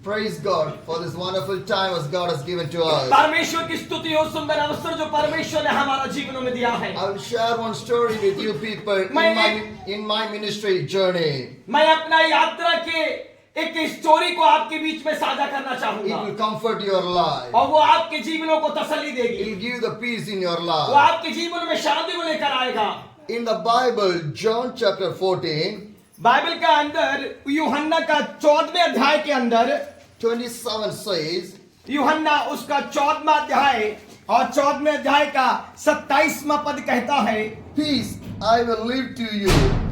Praise God for this wonderful time as God has given to us. परमेश्वर की स्तुति हो, सुंदर अवसर जो परमेश्वर ने हमारा जीवनों में दिया है। I will share one story with you people in my ministry journey. मैं अपना यात्रा के एक स्टोरी को आपके बीच में साझा करना It चाहूंगा will comfort your life. और वो आपके जीवनों को तसल्ली It देगी, will give the peace in your वो life. आपके जीवन में शांति को लेकर आएगा। In the Bible, John chapter 14, Bible का अंदर यूहन्ना का 14वें अध्याय के अंदर 27 says, यूहन्ना उसका 14वां अध्याय और 14वें अध्याय का 27वां पद कहता है, Peace I will leave to you,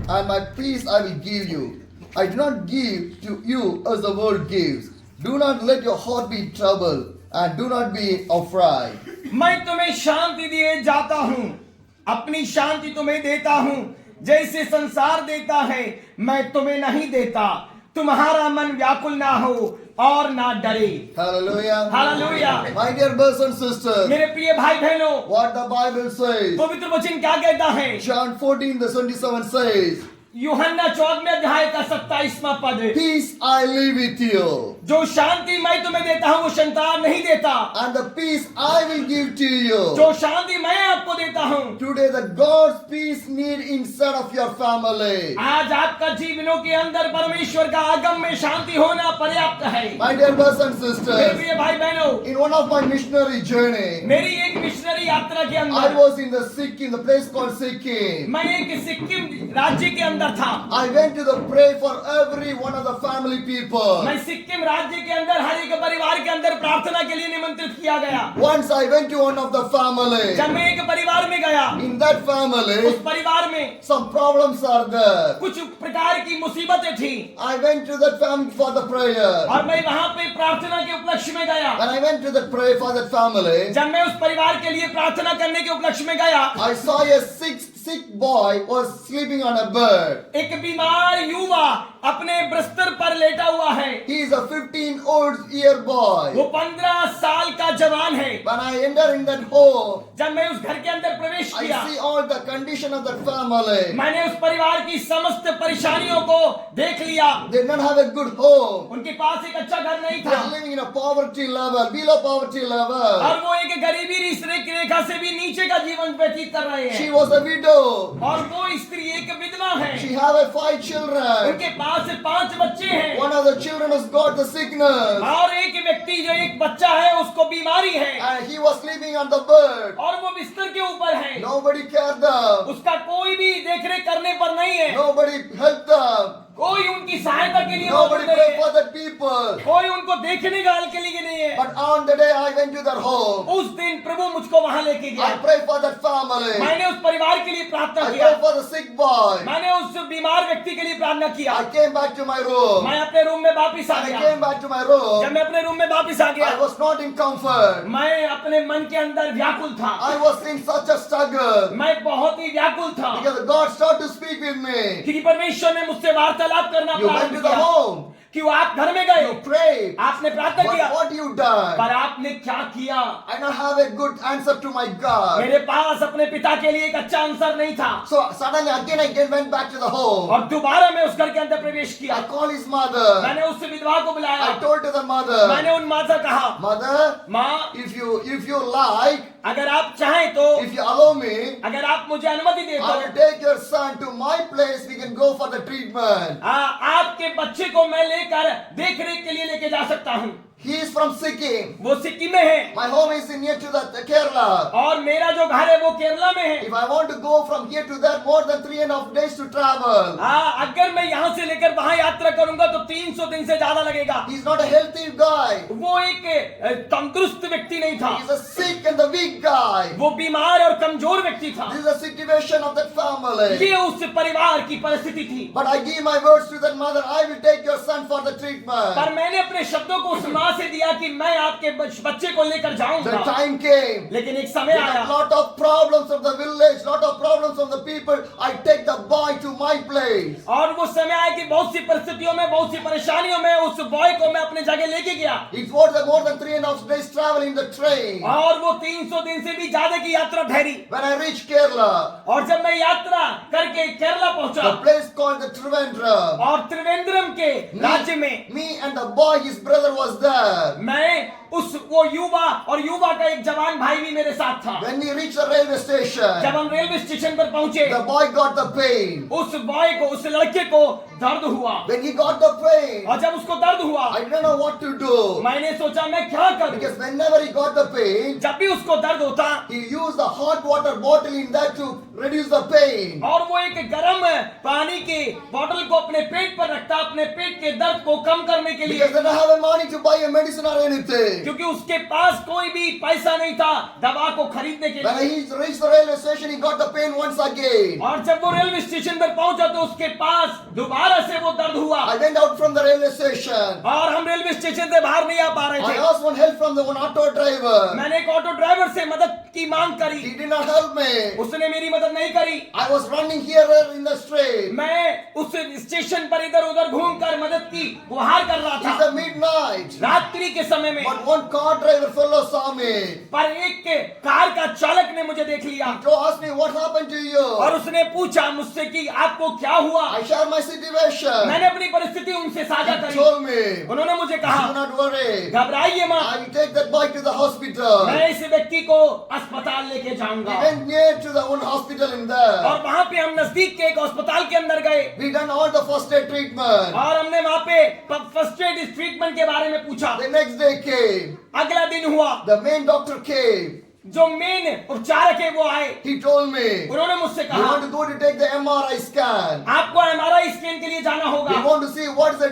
and my peace I will give you. I do not give to you as the world gives. Do not let your heart be troubled, and do not be afraid. मैं तुम्हें शांति दिए जाता हूँ, अपनी शांति तुम्हें देता हूँ, जैसे संसार देता है मैं तुम्हें नहीं देता। तुम्हारा मन व्याकुल ना हो और ना डरे। Hallelujah. Hallelujah. My dear brothers and sisters, मेरे प्रिय भाई बहनों, what the Bible says, पवित्र वचन क्या कहता है? John 14 the 27 says, यूहन्ना 14वें अध्याय का 27वां पद, Peace I leave with you, जो शांति मैं तुम्हें देता हूँ वो संसार नहीं देता, and the peace I will give to you. जो शांति मैं आपको देता हूँ। Today the God's peace need inside of your family. आज आपका जीवनों के अंदर परमेश्वर का आगम में शांति होना पर्याप्त है। My dear brothers and मेरे sisters, प्रिय भाई बहनों, in one of my missionary journey, मेरी एक मिशनरी यात्रा के I अंदर was in the Sikkim, the place called Sikkim. मैं एक सिक्किम राज्य के अंदर था। I went to the pray for every one of the family people. मैं सिक्किम राज्य के अंदर हर एक परिवार के अंदर प्रार्थना के लिए निमंत्रित किया गया। Once I went to one of the family. जब मैं एक परिवार में गया, In that उस family, परिवार में some problems are there. कुछ प्रकार की मुसीबतें थी I went to that family for the prayer. और मैं वहां पे प्रार्थना के उपलक्ष्य में गया। When I went to the pray for that family, जब मैं उस परिवार के लिए प्रार्थना करने के उपलक्ष्य में गया, I saw a sick boy was sleeping on a bed. एक बीमार युवा अपने बिस्तर पर लेटा हुआ है। He is a 15-year boy. वो 15 साल का जवान है। When I enter in that home, जब मैं उस घर के अंदर प्रवेश I किया, see all the condition of that family. मैंने उस परिवार की समस्त परेशानियों को देख लिया। They did not have a good home. उनके पास एक अच्छा घर नहीं They था are living in a poverty level, below poverty level. और वो एक गरीबी रेखा से भी नीचे का जीवन व्यतीत कर रहे She हैं। was a widow. और वो स्त्री एक विधवा है। She have 5 children. उनके पास 5 बच्चे हैं One of the children has got the sickness. और एक व्यक्ति जो एक बच्चा है उसको बीमारी है And he was sleeping on the bed. और वो बिस्तर के ऊपर है। Nobody cared them. उसका कोई भी देखरेख करने पर नहीं है, Nobody helped them. कोई उनकी सहायता के लिए Nobody मौजूद नहीं prayed है, for the people. कोई उनको देखने का के लिए नहीं है। But on the day I went to their home, उस दिन प्रभु मुझको वहां लेके I गया। prayed for that family. मैंने उस परिवार के लिए प्रार्थना I किया, prayed for the sick boy. मैंने उस बीमार व्यक्ति के लिए प्रार्थना किया। I came back to my room. मैं अपने रूम में वापिस आ When I गया। came back to my room, जब मैं अपने रूम में वापिस आ I गया, was not in comfort. मैं अपने मन के अंदर व्याकुल था। I was in such a struggle. मैं बहुत ही व्याकुल था Because God started to speak with me. क्योंकि परमेश्वर ने मुझसे वार्तालाप करना You went प्रारंभ to the किया home. कि वो आप घर में गए, You prayed. आपने प्रार्थना किया, But what you done? पर आपने क्या किया? I don't have a good answer to my God. मेरे पास अपने पिता के लिए एक अच्छा आंसर नहीं था So suddenly again I went back to the home. और दोबारा मैं उस घर के अंदर प्रवेश किया। I called his mother. मैंने उस विधवा को बुलाया, I told to the mother, मैंने उन माँ से कहा, Mother, माँ if you like, अगर आप चाहें तो, if you allow me, अगर आप मुझे अनुमति दे I will तो take your son to my place. We can go for the treatment. आपके बच्चे को मैं लेकर देख रेख के लिए लेके जा सकता हूँ। He is from Sikkim. वो सिक्किम में है My home is near to the Kerala. और मेरा जो घर है वो केरला में है। If I want to go from here to there, more than 3.5 days to travel. अगर मैं यहाँ से लेकर वहां यात्रा करूंगा तो 300 दिन से ज्यादा लगेगा। He's not a healthy guy. वो एक तंदुरुस्त व्यक्ति नहीं था, He's a sick and the weak guy. वो बीमार और कमजोर व्यक्ति था। This is the situation of that family. ये उस परिवार की परिस्थिति थी। But I give my words to that mother. I will take your son for the treatment. पर मैंने अपने शब्दों को उस माँ से दिया कि मैं आपके बच्चे को लेकर The जाऊंगा। time came. लेकिन एक समय With a आया, lot of problems of the village, lot of problems of the people. I take the boy to my place. और वो समय आया कि बहुत सी परिस्थितियों में, बहुत सी परेशानियों में उस बॉय को मैं अपने जगह लेके गया। It's more than 3.5 days travel in the train. और वो 300 दिन से भी ज्यादा की यात्रा ठहरी। When I reached Kerala, और जब मैं यात्रा करके केरला the पहुंचा place called the Trivandrum, और त्रिवेंद्रम के राज्य में me and the boy boy, his brother was there. वो युवा और युवा का एक जवान भाई भी मेरे साथ था। When we reached the railway station, जब हम रेलवे स्टेशन पर पहुंचे, the boy got the pain. उस लड़के को दर्द हुआ। When he got the pain, और जब उसको दर्द हुआ, I didn't know what to do. मैंने सोचा मैं क्या करूं? Because whenever he got the pain, जब भी उसको दर्द होता, he used the hot water bottle in that to reduce the pain. और वो एक गर्म पानी के बोतल को अपने पेट पर रखता, अपने पेट के दर्द को कम करने के लिए। Because they didn't have the money to buy a medicine or anything. क्योंकि उसके पास कोई भी पैसा नहीं था दवा को खरीदने के When लिए। he reached the railway station, he got the pain once again. और जब वो रेलवे स्टेशन पर पहुंचा तो उसके पास दोबारा से वो दर्द हुआ। I went out from the railway station. और हम रेलवे स्टेशन से बाहर नहीं आ पा रहे I थे। asked one help from the one auto driver. मैंने एक ऑटो ड्राइवर से मदद की मांग करी, He did not help me. उसने मेरी मदद नहीं करी। I was running here in the street. मैं उस स्टेशन पर इधर उधर घूमकर मदद की गुहार कर रहा It's था a midnight. रात्रि के समय में। But one car driver fellow saw me. पर एक कार का चालक ने मुझे देख लिया He asked me what happened to you. और उसने पूछा मुझसे कि आपको क्या हुआ। I shared my situation. मैंने अपनी परिस्थिति उनसे साझा He करी। told me, उन्होंने मुझे do कहा not worry. घबराइए मत, I will take that boy to the hospital. मैं इस व्यक्ति को अस्पताल लेके We जाऊंगा। went near to the one hospital in there. और वहां पे हम नजदीक के एक अस्पताल के अंदर गए We done all the first aid treatment. और हमने वहां पे फर्स्ट एड ट्रीटमेंट के बारे में पूछा। The next day came. अगला दिन हुआ, The main doctor came. जो मेन उपचारक है वो आए। He told me, उन्होंने मुझसे you कहा want to go to take the MRI scan. आपको एमआरआई स्कैन के लिए जाना We होगा। want to see what is the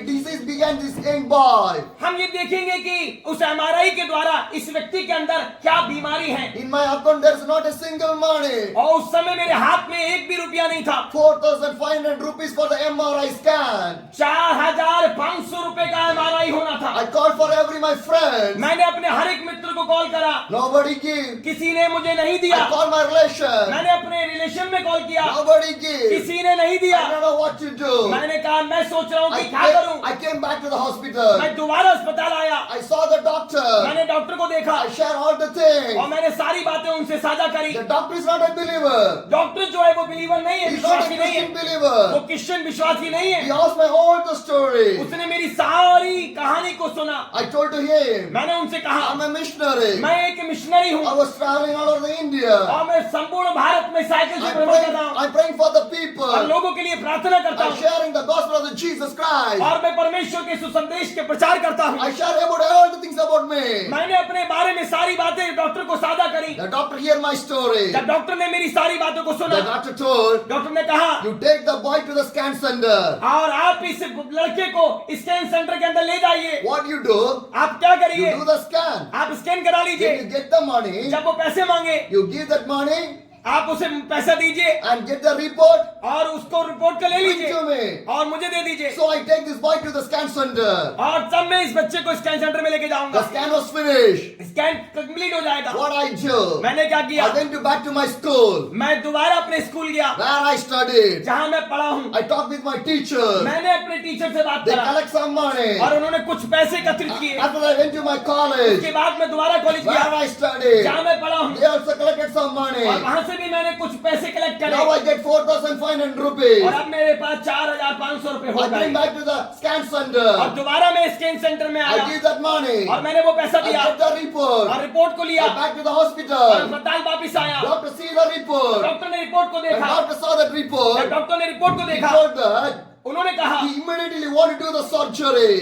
disease began this young boy. हम ये देखेंगे कि उस एमआरआई के द्वारा इस व्यक्ति के अंदर क्या बीमारी है। In my account there is not a single money. और उस समय मेरे हाथ में एक भी रुपया नहीं था। 4,500 rupees for the MRI scan. 4,500 रुपए का एमआरआई होना था। I called for every my friend. मैंने अपने हर एक मित्र को कॉल करा, Nobody gave. किसी ने मुझे नहीं दिया। I called my relation. मैंने अपने रिलेशन में कॉल किया, Nobody gave. किसी ने नहीं दिया। I don't know what to do. मैंने कहा मैं सोच रहा हूँ I कि क्या करूँ। came back to the hospital. मैं दोबारा अस्पताल आया, I saw the doctor. मैंने डॉक्टर को देखा I shared all the things. और मैंने सारी बातें उनसे साझा करी। The doctor is not a believer. Doctor जो है वो बिलीवर नहीं है, He's not a विश्वासी नहीं है, Christian वो believer. क्रिश्चियन विश्वासी नहीं He है। asked my all the story. उसने मेरी सारी कहानी को सुना। I told to him, मैंने उनसे कहा I'm a missionary. मैं एक मिशनरी I हूँ was traveling all over the India. और मैं संपूर्ण भारत में साइकिल से भ्रमण कर रहा हूँ I'm praying for the और people. लोगों के लिए प्रार्थना करता I'm हूँ sharing the gospel of the Jesus Christ. और मैं परमेश्वर के सुसंदेश के प्रचार करता हूँ। I share about all the things about me. मैंने अपने बारे में सारी बातें डॉक्टर को साझा करी। The doctor heard my story. जब डॉक्टर ने मेरी सारी बातों को The सुना, doctor told, डॉक्टर ने कहा you take the boy to the scan center. और आप इस लड़के को स्कैन सेंटर के अंदर ले जाइए। What you do? आप क्या You करिए, do the scan. आप स्कैन करा Then लीजिए। you get the money. जब वो पैसे मांगे You give that money आप उसे पैसा दीजिए and get the report. और उसको रिपोर्ट को ले Bring लीजिए to me. और मुझे दे दीजिए। So I take this boy to the scan center. और तब मैं इस बच्चे को स्कैन सेंटर में लेके जाऊंगा। The scan was finished. Scan complete हो जाएगा। What I do? मैंने क्या किया, I went back to my school मैं दोबारा अपने स्कूल गया where I studied. जहां मैं पढ़ा हूँ। I talked with my teacher. मैंने अपने टीचर से बात They करा collect some money. और उन्होंने कुछ पैसे एकत्रित किए। After I went to my college उसके बाद मैं दोबारा कॉलेज where गया I studied. जहां मैं पढ़ा हूँ They also collected some money. और वहां से भी मैंने कुछ पैसे कलेक्ट करे Now I get 4,500 rupees. और अब मेरे पास 4,500 रुपए हो I गए came back to the scan और center. दोबारा मैं स्कैन सेंटर में I आया give that money. और मैंने वो पैसा I दिया get the report. और रिपोर्ट को लिया I back to the और hospital. अस्पताल वापिस आया। Doctor see the report. Doctor ने रिपोर्ट को When देखा, doctor saw that जब report, डॉक्टर ने रिपोर्ट को he देखा told that उन्होंने कहा he immediately want to do the surgery.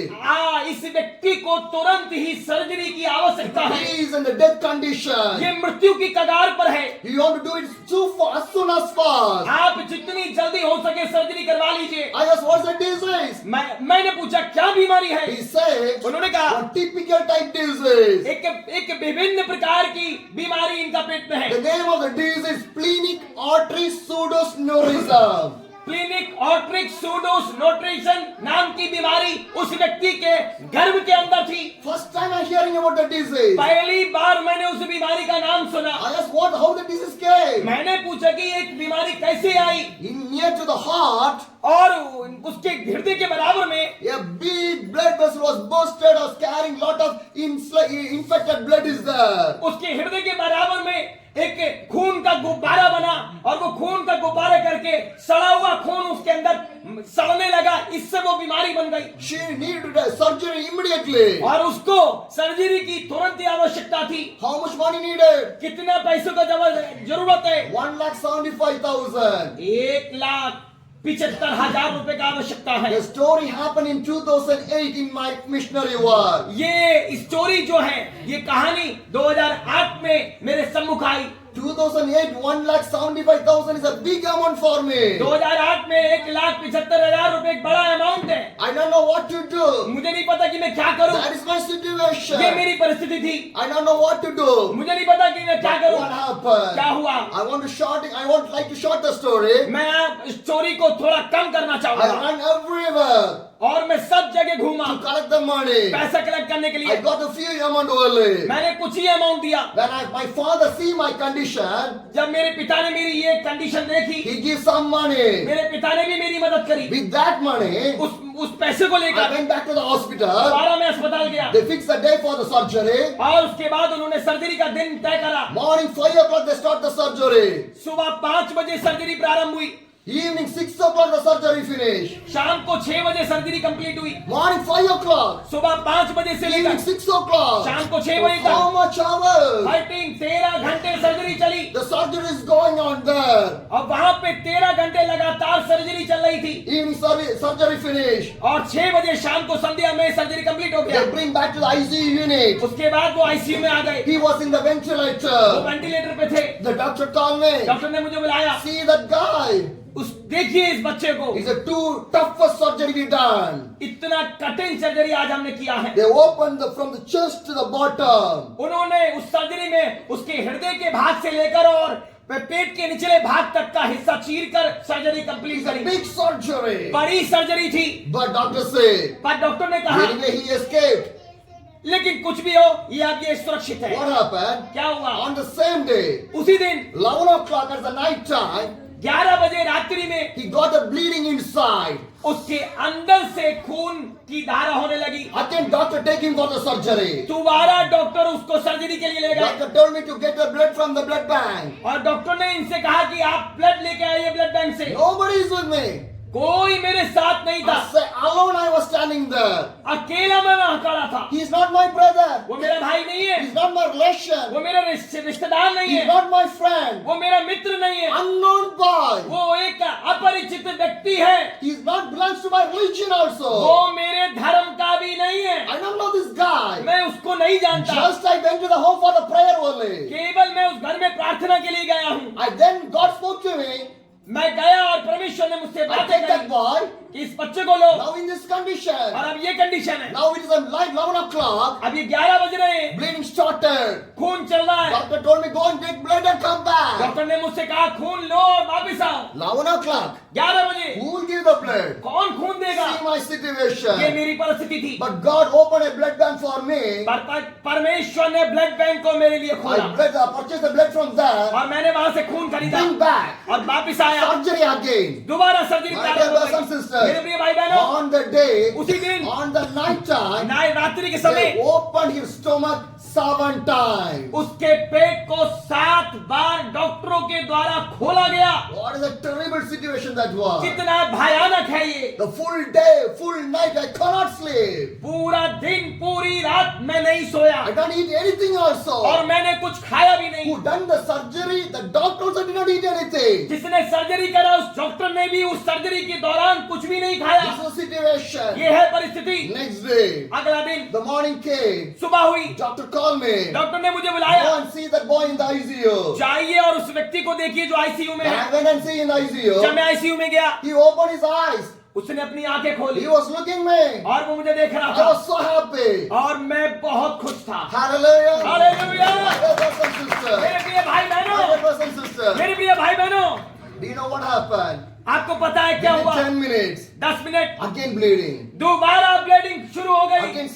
इस व्यक्ति को तुरंत ही सर्जरी की आवश्यकता है, He is in the death condition. ये मृत्यु की कगार पर है। You want to do it as soon as fast. आप जितनी जल्दी हो सके सर्जरी करवा लीजिए। I asked, what's the disease? मैंने पूछा क्या बीमारी है, He said, उन्होंने कहा a typical type disease. एक विभिन्न प्रकार की बीमारी इनका पेट में है। The name of the disease is splenic artery pseudoaneurysm. Clinic ऑर्ट्रिक सूडोस नोट्रेशन नाम की बीमारी उस व्यक्ति के गर्भ के अंदर थी। First time I'm hearing about the disease. पहली बार मैंने उस बीमारी का नाम सुना। I asked how the disease came. मैंने पूछा कि एक बीमारी कैसे आई Near to the heart, और उसके हृदय के बराबर में a big blood vessel was busted or carrying lot of infected blood is there. उसके हृदय के बराबर में एक खून का गुब्बारा बना और वो खून का गुब्बारा करके सड़ा हुआ खून उसके अंदर सड़ने लगा, इससे वो बीमारी बन गई She needed a surgery immediately. और उसको सर्जरी की तुरंत ही आवश्यकता थी। How much money needed? कितना पैसों का जरूरत है? 1,75,000. 1,75,000 का आवश्यकता है। The story happened in 2008 in my missionary work. ये स्टोरी जो है, ये कहानी 2008 में मेरे सम्मुख आई। 2008, 1,75,000 is a big amount for me. 2008 में 1,75,000 एक बड़ा अमाउंट है। I don't know what to do. मुझे नहीं पता कि मैं क्या करूं। That is my situation. ये मेरी परिस्थिति थी। I don't know what to do. मुझे नहीं पता कि मैं क्या करूं। What happened? क्या हुआ? I want like to short the story. मैं आप स्टोरी को थोड़ा कम करना I चाहूंगा ran everywhere और मैं सब जगह घूमा to collect the money. पैसा कलेक्ट करने के I लिए। got a few amount only. मैंने कुछ ही अमाउंट दिया। When my father see my condition, जब मेरे पिता ने मेरी ये कंडीशन देखी, he gives some money. मेरे पिता ने भी मेरी मदद करी। With that money, उस पैसे को I लेकर went back to the hospital. दोबारा मैं अस्पताल गया They fixed the day for the surgery. और उसके बाद उन्होंने सर्जरी का दिन तय करा। Morning 5 o'clock they start the surgery. सुबह 5 बजे सर्जरी प्रारंभ हुई। Evening 6 o'clock the surgery finish. शाम को 6 बजे सर्जरी कंप्लीट हुई। Morning 5 o'clock. सुबह 5 बजे से Evening लेकर 6 o'clock. शाम को 6 बजे How तक much hours? 13 घंटे सर्जरी चली The surgery is going on there. और वहां पे 13 घंटे लगातार सर्जरी चल रही थी Evening surgery finish. और 6 बजे शाम को संध्या में सर्जरी कंप्लीट हो They गया। bring back to the ICU unit. उसके बाद वो आईसीयू में आ गए। He was in the वो ventilator. वेंटिलेटर पे थे। The doctor called me. Doctor ने मुझे बुलाया। See that guy. देखिए इस बच्चे को, It's a too toughest surgery we done. इतना कठिन सर्जरी आज हमने किया है। They opened from the chest to the bottom. उन्होंने उस सर्जरी में उसके हृदय के भाग से लेकर और पेट के निचले भाग तक का हिस्सा चीरकर सर्जरी कंप्लीट It's a करी। big surgery. बड़ी सर्जरी थी। But doctor said, पर डॉक्टर ने कहा anyway he escaped. लेकिन कुछ भी हो, ये अब ये सुरक्षित है। What happened? क्या हुआ? On the same day, उसी दिन 11 o'clock at the night time, 11 बजे रात्रि में he got a bleeding inside. उसके अंदर से खून की धारा होने लगी। Again, doctor take him for the surgery. दोबारा डॉक्टर उसको सर्जरी के लिए ले गए Doctor told me to get the blood from the blood bank. और डॉक्टर ने इनसे कहा कि आप ब्लड लेके आइए ब्लड बैंक से। Nobody is with me. कोई मेरे साथ नहीं था। I say, alone I was standing there. अकेला मैं वहां खड़ा था। He is not my brother. वो मेरा भाई नहीं है, He is not my relation. वो मेरा रिश्तेदार नहीं He is है, not my friend. वो मेरा मित्र नहीं है, Unknown boy. वो एक अपरिचित व्यक्ति है, He is not belongs to my religion also. वो मेरे धर्म का भी नहीं है। I don't know this guy. मैं उसको नहीं जानता। Just I went to the home for the prayer only. केवल मैं उस घर में प्रार्थना के लिए गया हूँ। I then God spoke to me. मैं गया और परमेश्वर ने मुझसे I बातें take that करी boy. कि इस बच्चे को लो। Now in this condition. और अब ये कंडीशन है, Now it is like 11 o'clock. अब ये 11 बज रहे हैं, Bleeding started. खून चल रहा है। Doctor told me go and take blood and come back. Doctor ने मुझसे कहा खून लो और वापिस आओ। 11 o'clock. 11 बजे Who will give the blood? कौन खून देगा? See my ये situation. मेरी परिस्थिति थी। But God opened a blood bank for me. परमेश्वर ने ब्लड बैंक को मेरे लिए खोला I purchased the blood from there. और मैंने वहां से खून खरीदा Bring back. और वापिस आया। Surgery again. दोबारा सर्जरी My प्रारंभ हो brothers and गई। sisters. मेरे प्रिय भाई बहनों, On the day, उसी दिन on the night time, रात्रि के समय they opened his stomach 7 times. उसके पेट को 7 बार डॉक्टरों के द्वारा खोला गया। What is a terrible situation that was. कितना भयानक है ये। The full day, full night, I cannot sleep. पूरा दिन पूरी रात मैं नहीं सोया I don't eat anything also. और मैंने कुछ खाया भी नहीं। Who done the surgery? The doctor also did not eat anything. जिसने सर्जरी करा उस डॉक्टर ने भी उस सर्जरी के दौरान कुछ भी नहीं खाया। This was the situation. ये है परिस्थिति। Next day, अगला दिन the morning came. सुबह हुई, Doctor called me. डॉक्टर ने मुझे Go बुलाया, and see that boy in the ICU. जाइए और उस व्यक्ति को देखिए जो आईसीयू में है। I went and see in the जब ICU. मैं आईसीयू में गया, He opened his eyes. उसने अपनी आंखें खोली He was looking me. और वो मुझे देख रहा I था was so happy. और मैं बहुत खुश था। Hallelujah. Hallelujah. My brothers and sisters. मेरे प्रिय भाई My बहनों, brothers and sisters. मेरे प्रिय भाई बहनों, Do you know what happened? आपको पता है क्या Within हुआ? 10 minutes, 10 मिनट again bleeding. दोबारा ब्लीडिंग शुरू हो गई Again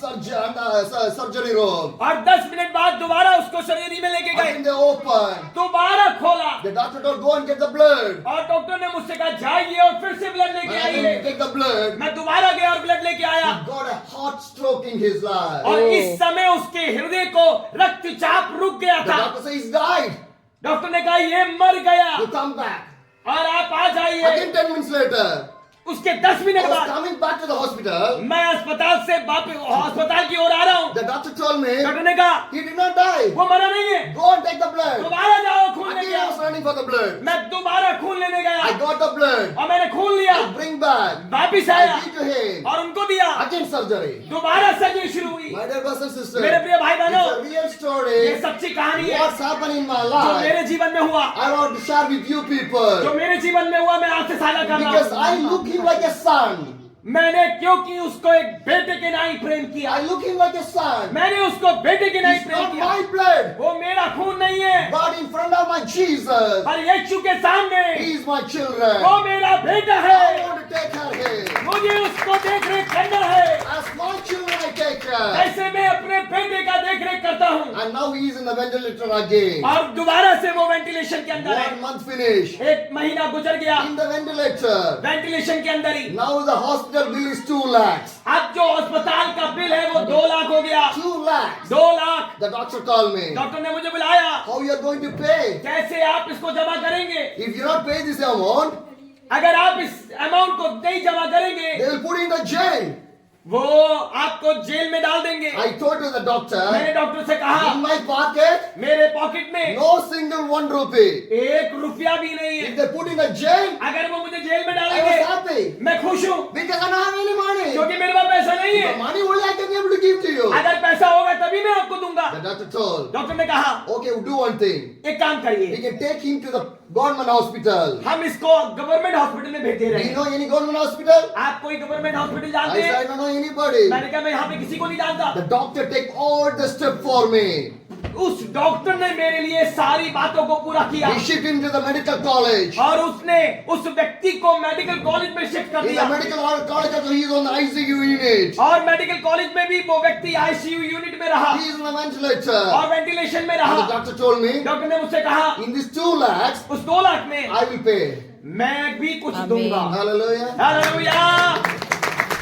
surgery room. और 10 मिनट बाद दोबारा उसको सर्जरी में लेके गए, Again they opened. दोबारा खोला The doctor told go and get the blood. और डॉक्टर ने मुझसे कहा जाइए और फिर से ब्लड लेके When I आइए। went to take the blood, मैं दोबारा गया और ब्लड लेके आया he got a heart stroke in his life. और इस समय उसके हृदय को रक्तचाप रुक गया The था। doctor said he's died. Doctor ने कहा ये मर गया You come back. और आप आ जाइए। Again 10 minutes later, उसके 10 मिनट I was बाद coming back to the hospital. मैं अस्पताल से वापस अस्पताल की ओर आ रहा हूँ। The doctor told me doctor ने कहा he did not die. वो मरा नहीं है, Go and take the blood. दोबारा जाओ खून लेके Again I was आओ। running for the blood. मैं दोबारा खून लेने गया I got the blood. और मैंने खून लिया, I bring back. वापिस I आया give to him. और उनको दिया। Again surgery. दोबारा सर्जरी शुरू हुई। My dear brothers and sisters, मेरे प्रिय भाई बहनों, it's a real ये story. सच्ची कहानी है What's happened in my जो life, मेरे जीवन में हुआ, I want to share with you जो people. मेरे जीवन में हुआ मैं आपसे साझा कर रहा Because I हूँ। look him like a son. मैंने क्योंकि उसको एक बेटे के नाई प्रेम किया, I look him like a son. मैंने उसको बेटे के नाई It's प्रेम not किया। my blood, वो मेरा खून नहीं है, but in front of my Jesus, पर यीशु के सामने he is my children. वो मेरा बेटा I है। want to take care of him. मुझे उसको देख रेख करना है, As my children I take care. ऐसे मैं अपने बेटे का देख रेख करता हूँ। And now he is in the ventilator again. और दोबारा से वो वेंटिलेशन के अंदर है। 1 month finish. एक महीना गुजर गया In the ventilator. वेंटिलेशन के अंदर ही। Now the hospital bill is 2 lakhs. अब जो अस्पताल का बिल है वो 2 लाख हो गया। 2 lakhs. 2 lakh. The doctor called me. Doctor ने मुझे बुलाया, How you are going to pay? कैसे आप इसको जमा करेंगे? If you not pay this amount, अगर आप इस अमाउंट को नहीं जमा करेंगे they will put you in the jail. वो आपको जेल में डाल देंगे। I told to the doctor, मैंने डॉक्टर से कहा in my pocket, मेरे पॉकेट में no single 1 rupee. 1 रुपया भी नहीं है। If they put in the jail, अगर वो मुझे जेल में I डालेंगे was happy. मैं खुश हूँ, Because I don't have any money. क्योंकि मेरे पास पैसा नहीं The है। money only I can be able to give to you. अगर पैसा होगा तभी मैं आपको दूंगा। The doctor told, डॉक्टर ने कहा okay, we'll do one thing. एक काम We करिए, can take him to the government hospital. हम इसको गवर्नमेंट हॉस्पिटल में भेज दे Do रहे you हैं। know any government hospital? आप कोई गवर्नमेंट हॉस्पिटल I जानते said, हैं? I don't know anybody. मैंने कहा मैं यहाँ पे किसी को नहीं जानता। The doctor take all the step for me. उस डॉक्टर ने मेरे लिए सारी बातों को पूरा किया He shipped him to the medical college. और उसने उस व्यक्ति को मेडिकल कॉलेज में शिफ्ट कर In the दिया। medical college, also he is on the ICU unit. और मेडिकल कॉलेज में भी वो व्यक्ति आईसीयू यूनिट में रहा He is on a ventilator. और वेंटिलेशन में And the रहा। doctor told me, डॉक्टर ने मुझसे कहा in these 2 lakhs, उस 2 लाख में I will pay. मैं भी कुछ आमीन। दूंगा। Hallelujah. Hallelujah.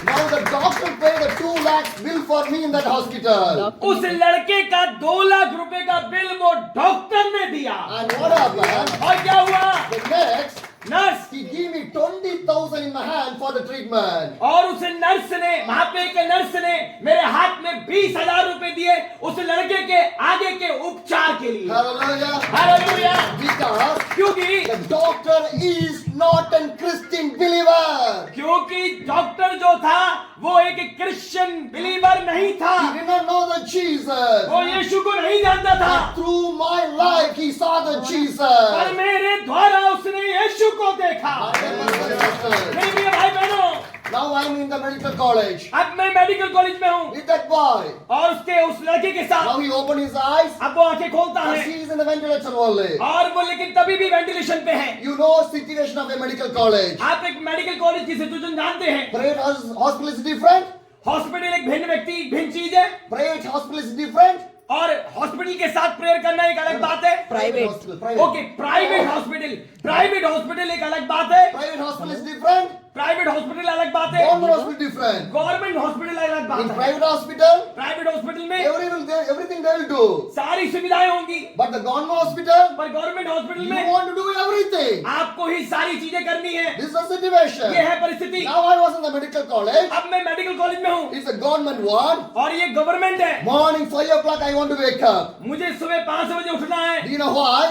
Now the doctor paid the 2 lakhs bill for me in that hospital. उस लड़के का 2 लाख रुपए का बिल वो डॉक्टर ने दिया। And what happened? और क्या हुआ? The next, nurse he gave me 20,000 in my hand for the treatment. और उस नर्स ने, वहां पे एक नर्स ने मेरे हाथ में 20,000 रुपए दिए उस लड़के के आगे के उपचार के लिए। Hallelujah. हालेलुया। Because क्योंकि the doctor is not a Christian believer. क्योंकि डॉक्टर जो था वो एक क्रिश्चियन बिलीवर नहीं था, He did not know the Jesus. वो यीशु को नहीं जानता था, But through my life, he saw the पर Jesus. मेरे द्वारा उसने यीशु को देखा। नहीं मेरे भाई बहनों, Now I'm in the medical college अब मैं मेडिकल कॉलेज में हूँ with that boy. और उसके उस लड़के के साथ Now he opened his eyes. अब वो आंखें खोलता And है he is in the ventilator only. और वो लेकिन तभी भी वेंटिलेशन पे है। You know situation of a medical college. आप एक मेडिकल कॉलेज की सिचुएशन जानते हैं। Private hospital is different. Hospital एक भिन्न व्यक्ति भिन्न चीज है Private hospital is different. और हॉस्पिटल के साथ प्रेयर करना एक अलग बात है। Private. hospital. Private. Okay, private hospital एक अलग बात है। Private hospital is different. Private hospital अलग बात है, Government hospital different. Government hospital अलग In बात है। private hospital, प्राइवेट हॉस्पिटल में everything they will do. सारी सुविधाएं होंगी, But the government hospital, पर गवर्नमेंट हॉस्पिटल you में want to do everything. आपको ही सारी चीजें करनी है। This is the situation. ये है परिस्थिति। Now I was in the medical college. अब मैं मेडिकल कॉलेज में हूँ It's a government one. और ये गवर्नमेंट है। Morning 5 o'clock I want to wake up. मुझे सुबह 5 बजे उठना है। Do you know why?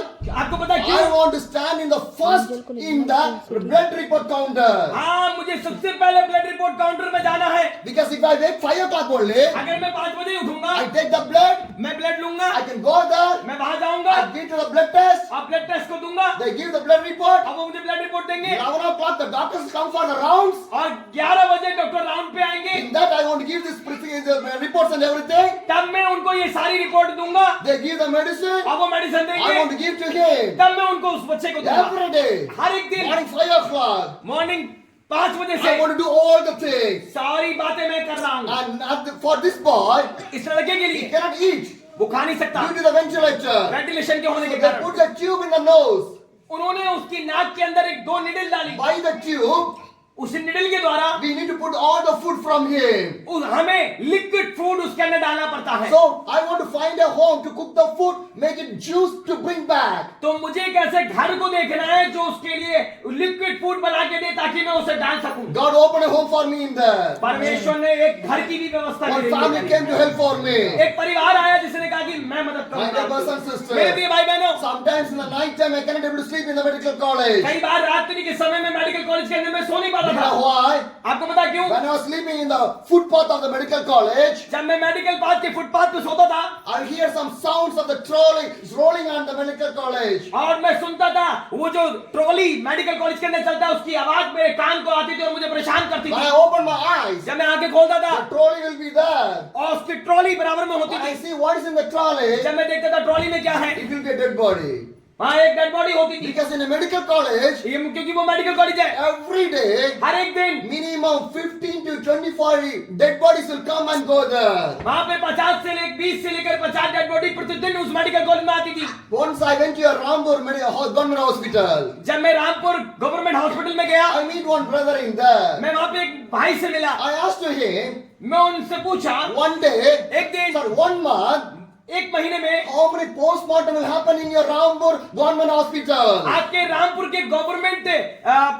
आपको पता है I क्यों? want to stand in the first in the blood report counter. हाँ, मुझे सबसे पहले ब्लड रिपोर्ट काउंटर में जाना है। Because if I wake 5 o'clock only, अगर मैं 5 बजे उठूंगा, I take the blood, मैं ब्लड लूंगा, I can go there, मैं वहां जाऊंगा, I give to the blood test, आप ब्लड टेस्ट को दूंगा, they give the blood report. अब वो मुझे ब्लड रिपोर्ट देंगे 11 o'clock the doctors come for the rounds. और 11 बजे डॉक्टर राउंड पे आएंगे। In that I want to give this the reports and everything. तब मैं उनको ये सारी रिपोर्ट दूंगा, They give the medicine. अब वो मेडिसिन I देंगे, want to give to him. तब मैं उनको उस बच्चे को दूंगा। Every day. हर एक दिन Morning 5 o'clock. मॉर्निंग 5 बजे I से want to do all the things. सारी बातें मैं कर रहा हूँ। And for this boy, इस लड़के के he लिए cannot eat वो खा नहीं सकता due to the ventilator. Ventilation के होने So के they कारण। put the tube in the nose. उन्होंने उसकी नाक के अंदर एक 2 निडल डाली। By the tube, उस निडल के द्वारा we need to put all the food from him. हमें लिक्विड फूड उसके अंदर डालना पड़ता है। So I want to find a home to cook the food, make it juice to bring back. तो मुझे एक ऐसे घर को देखना है जो उसके लिए लिक्विड फूड बना के दे ताकि मैं उसे डाल सकूं। God opened a home for me in there. परमेश्वर ने एक घर की भी व्यवस्था One की family came to help for me. एक परिवार आया जिसने कहा कि मैं मदद My dear brothers and करूंगा। मेरे sisters, प्रिय भाई बहनों, sometimes in the night time I cannot able to sleep in the medical college. कई बार रात्रि के समय में मेडिकल कॉलेज के अंदर में सो नहीं You पाता था। know why? आपको पता क्यों? When I was sleeping in the footpath of the medical college, जब मैं मेडिकल पाथ के फुटपाथ पे सोता था I hear some sounds of the trolley rolling on the medical college. और मैं सुनता था वो जो ट्रॉली मेडिकल कॉलेज के अंदर चलता है उसकी आवाज मेरे कान को आती थी और मुझे परेशान करती When थी। I open my eyes, जब मैं आंखें खोलता था the trolley will be there. और उसकी ट्रॉली बराबर में होती When I थी। see what is in the trolley, जब मैं देखता था ट्रॉली में क्या है, it will be a dead body. वहाँ एक डेड बॉडी होती थी। Because in a medical college, ये क्योंकि वो मेडिकल कॉलेज है, every day, हर एक दिन minimum 15 to 24 dead bodies will come and go there. वहाँ पे 20 से लेकर 50 डेड बॉडी प्रतिदिन उस मेडिकल कॉलेज में आती थी। Once I went to a Rampur government hospital. जब मैं रामपुर गवर्नमेंट हॉस्पिटल में गया, I meet one brother in there. मैं वहाँ पे एक भाई से मिला। I asked to him, मैं उनसे पूछा, one day, एक दिन, for 1 month, एक महीने में how many postmortem will happen in your Rampur government hospital? आपके रामपुर के गवर्नमेंट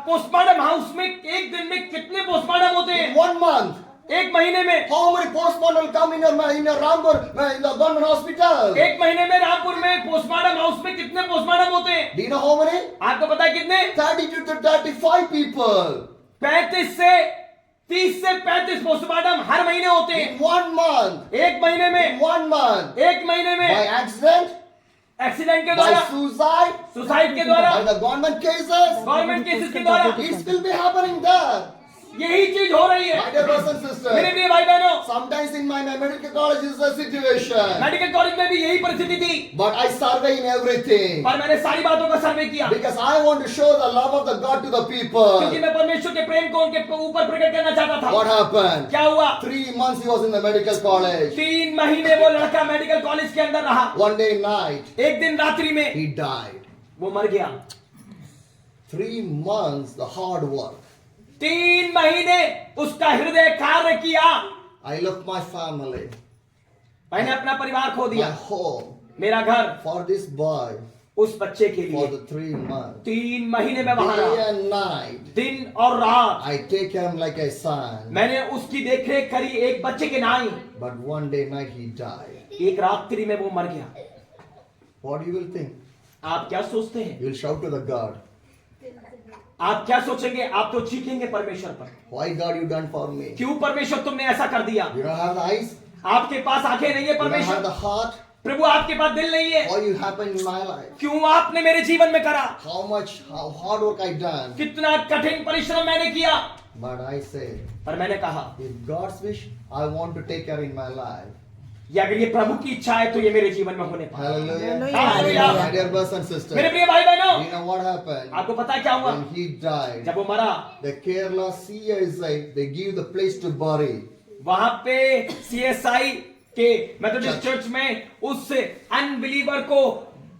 पोस्टमार्टम हाउस में एक दिन में कितने पोस्टमार्टम होते हैं? 1 month. एक महीने में How many postmortem will come in your Rampur in the government hospital? एक महीने में रामपुर में पोस्टमार्टम हाउस में कितने पोस्टमार्टम होते हैं? Do you know how many? आपको पता है कितने? 32 to 35 people. 35 से 30 से 35 पोस्टमार्टम हर महीने होते हैं। In 1 month. एक महीने In में, 1 month. एक महीने By में accident, एक्सीडेंट के by द्वारा, suicide, सुसाइड के द्वारा, by the government cases. Government cases के द्वारा, It will be happening there. यही चीज हो रही है। My dear brothers and मेरे sisters, प्रिय भाई बहनों, sometimes in my medical college is the situation. Medical college में भी यही परिस्थिति थी, But I survey in everything. पर मैंने सारी बातों का सर्वे किया Because I want to show the love of the God to the people. क्योंकि मैं परमेश्वर के प्रेम को उनके ऊपर प्रकट करना चाहता था। What happened? क्या हुआ? 3 months he was in the medical college. 3 महीने वो लड़का मेडिकल कॉलेज के अंदर रहा। One day night, एक दिन रात्रि में he died. वो मर गया। 3 months, the hard work. 3 महीने उसका हृदय कार्य किया। I left my family, मैंने अपना परिवार खो my दिया, home, मेरा घर, for this boy, उस बच्चे के for लिए। the 3 months. 3 महीने में वहां Day रहा, and night, दिन और रात I take him like a son. मैंने उसकी देखरेख करी एक बच्चे के नाई। But one day night he died. एक रात्रि में वो मर गया। What you will think? आप क्या सोचते हैं? You will shout to the God. आप क्या सोचेंगे? आप तो चीखेंगे परमेश्वर पर, Why God you done for me? क्यों परमेश्वर तुमने ऐसा कर दिया? You don't have the eyes? आपके पास आंखें नहीं है You don't have परमेश्वर, the heart? प्रभु आपके पास दिल नहीं है, Why you happened in my life? क्यों आपने मेरे जीवन में करा? How hard work I done? कितना कठिन परिश्रम मैंने किया। But I say, पर मैंने कहा if God's wish, I want to take care in my life. ये अगर ये प्रभु की इच्छा है तो ये मेरे जीवन में होने पाए। Hallelujah. Hallelujah. My dear brothers and sisters, मेरे प्रिय भाई बहनों, you know what happened? आपको पता है क्या हुआ? When he died, जब वो मरा, the Kerala CSI, they give the place to bury. वहां पे CSI के मेथोडिस्ट चर्च में उस अनबिलीवर को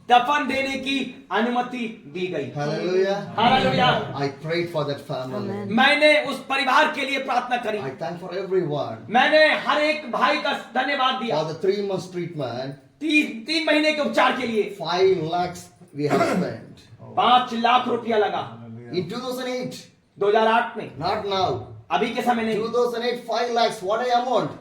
दफन देने की अनुमति दी गई। Hallelujah. Hallelujah. I prayed for that family. मैंने उस परिवार के लिए प्रार्थना करी। I thank for everyone मैंने हर एक भाई का धन्यवाद दिया। for the 3 months treatment. 3 महीने के उपचार के लिए 5 lakhs we have spent. 5 lakh रुपया लगा। In 2008, 2008 में, not now. अभी के समय नहीं, 2008, 5 lakhs. What a amount?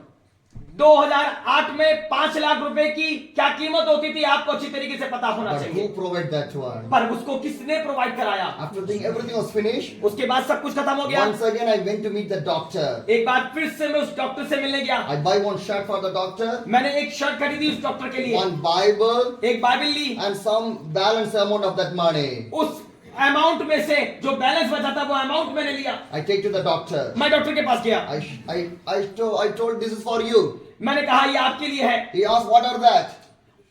2008 में 5 लाख रुपए की क्या कीमत होती थी आपको अच्छी तरीके से पता होना But चाहिए। who provided that one? पर उसको किसने प्रोवाइड कराया? After everything was finished, उसके बाद सब कुछ खत्म हो गया। once again I went to meet the doctor. एक बार फिर से मैं उस डॉक्टर से मिलने गया। I buy one shirt for the doctor, मैंने एक शर्ट खरीदी उस डॉक्टर के लिए, one Bible, एक बाइबल ली। and some balance amount of that money. उस अमाउंट में से जो बैलेंस बचा था वो अमाउंट मैंने लिया। I take to the doctor. मैं डॉक्टर के पास गया। I told this is for you. मैंने कहा ये आपके लिए है। He asked what are that?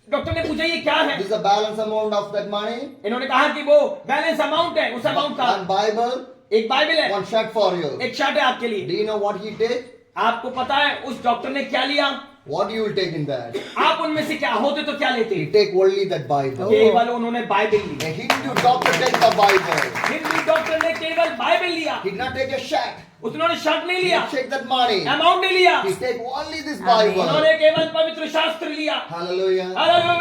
Doctor ने पूछा ये क्या है? This is the balance amount of that money. इन्होंने कहा कि वो बैलेंस अमाउंट है, उस अमाउंट का। One Bible, एक बाइबल है, one shirt for you. एक शर्ट है आपके लिए। Do you know what he did? आपको पता है उस डॉक्टर ने क्या लिया? What you will take in that? आप उनमें से क्या होते तो क्या लेते? You take only that Bible. केवल उन्होंने बाइबल ली। A Hindu doctor take the Bible. Hindu doctor ने केवल बाइबल लिया, He did not take a check. उन्होंने शर्ट नहीं He लिया, didn't take that money. Amount नहीं लिया, He take only this Bible. उन्होंने केवल पवित्र शास्त्र लिया। Hallelujah. हालेलुया।